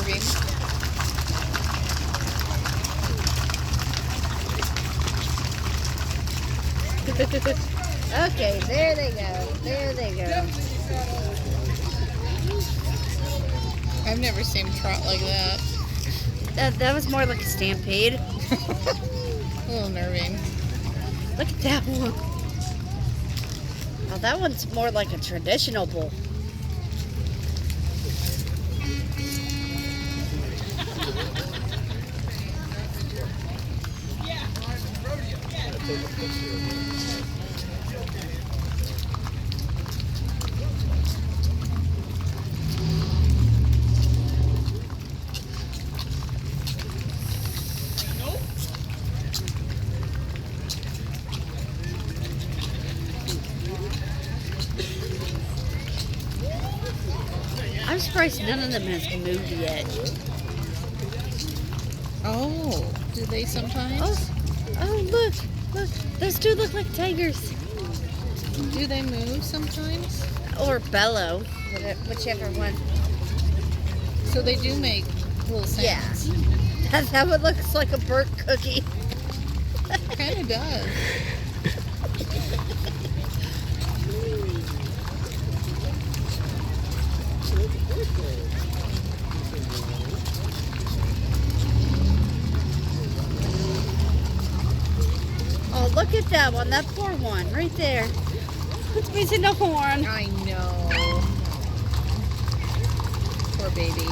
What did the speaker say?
unnerving. Okay, there they go. There they go. I've never seen Trot like that. That was more like a stampede. A little nerving. Look at that one. Oh, that one's more like a traditional bull. I'm surprised none of them has moved yet. Oh, do they sometimes? Oh, look. Those two look like tigers. Do they move sometimes? Or bellow, whichever one. So they do make little sounds. Yeah. That one looks like a burnt cookie. Kind of does. Oh, look at that one. That poor one right there. It's missing a horn. I know. Poor baby.